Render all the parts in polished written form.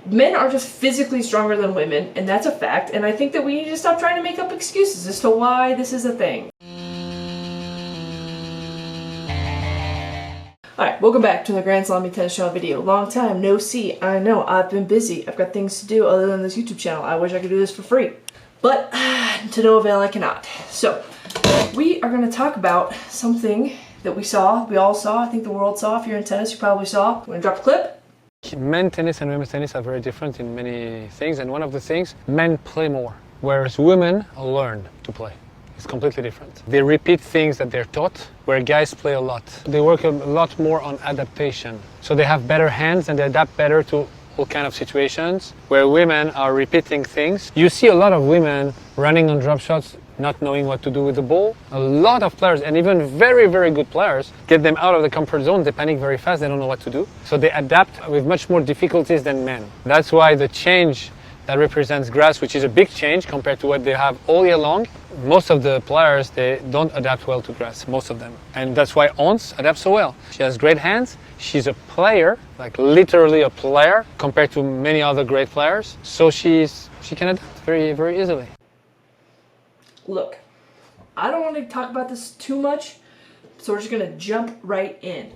men are just physically stronger than women, and that's a fact, and I think that we need to stop trying to make up excuses as to why this is a thing. Alright, welcome back to the Grand Salami Tennis Channel video. Long time no see. I know, I've been busy. I've got things to do other than this YouTube channel. I wish I could do this for free. But, to no avail I cannot. So, we are going to talk about something that we all saw, I think the world saw. If you're in tennis, you probably saw. I'm going to drop a clip. Men tennis and women's tennis are very different in many things, and one of the things, men play more, whereas women learn to play. It's completely different. They repeat things that they're taught, where guys play a lot. They work a lot more on adaptation. So they have better hands and they adapt better to all kind of situations, where women are repeating things. You see a lot of women running on drop shots, not knowing what to do with the ball. A lot of players, and even very, very good players, get them out of the comfort zone. They panic very fast, they don't know what to do. So they adapt with much more difficulties than men. That's why the change that represents grass, which is a big change compared to what they have all year long, most of the players, they don't adapt well to grass, most of them. And that's why Ons adapts so well. She has great hands, she's a player, like literally a player, compared to many other great players. So she can adapt very, very easily. Look, I don't want to talk about this too much, so we're just going to jump right in.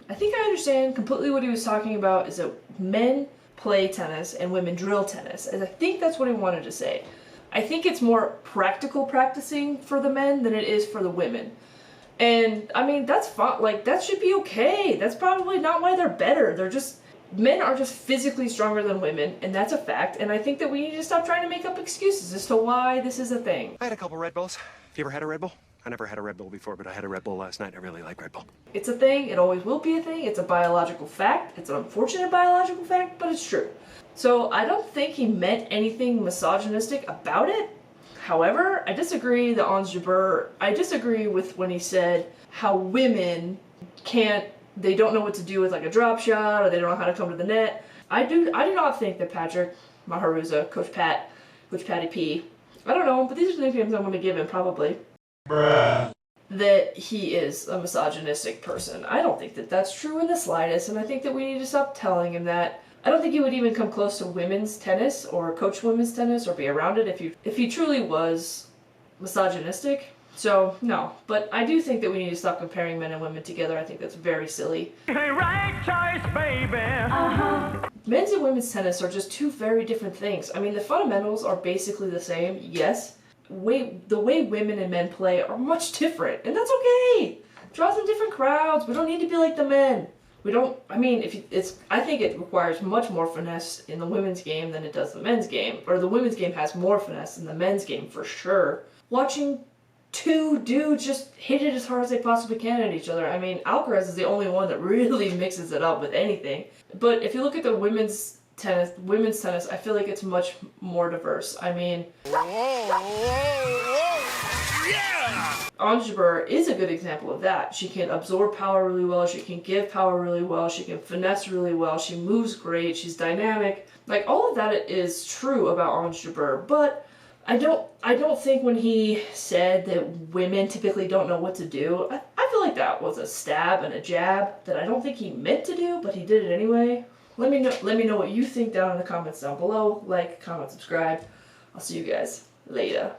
I think I understand completely what he was talking about is that men play tennis and women drill tennis, and I think that's what he wanted to say. I think it's more practical practicing for the men than it is for the women. And I mean, that's fine, like that should be okay. That's probably not why they're better. Men are just physically stronger than women, and that's a fact, and I think that we need to stop trying to make up excuses as to why this is a thing. I had a couple Red Bulls. Have you ever had a Red Bull? I never had a Red Bull before, but I had a Red Bull last night. I really like Red Bull. It's a thing, it always will be a thing, it's a biological fact, it's an unfortunate biological fact, but it's true. So I don't think he meant anything misogynistic about it. However, I disagree I disagree with when he said how women they don't know what to do with like a drop shot, or they don't know how to come to the net. I do not think that Patrick Maharuza, Coach Patty P, I don't know, but these are the nicknames I'm going to give him probably. Bruh. That he is a misogynistic person. I don't think that that's true in the slightest, and I think that we need to stop telling him that. I don't think he would even come close to women's tennis or coach women's tennis or be around it if he truly was misogynistic. So, no. But I do think that we need to stop comparing men and women together. I think that's very silly. Right choice, baby. Men's and women's tennis are just two very different things. I mean, the fundamentals are basically the same, yes. The way women and men play are much different, and that's okay. Draws in different crowds. We don't need to be like the men. I think it requires much more finesse in the women's game than it does the men's game. Or the women's game has more finesse than the men's game, for sure. Watching two dudes just hit it as hard as they possibly can at each other. I mean, Alcaraz is the only one that really mixes it up with anything. But if you look at the women's tennis, I feel like it's much more diverse. I mean, Ons Jabeur is a good example of that. She can absorb power really well, she can give power really well, she can finesse really well, she moves great, she's dynamic. Like, all of that is true about Ons Jabeur, but I don't think when he said that women typically don't know what to do, I feel like that was a stab and a jab that I don't think he meant to do, but he did it anyway. Let me know what you think down in the comments down below. Like, comment, subscribe. I'll see you guys later.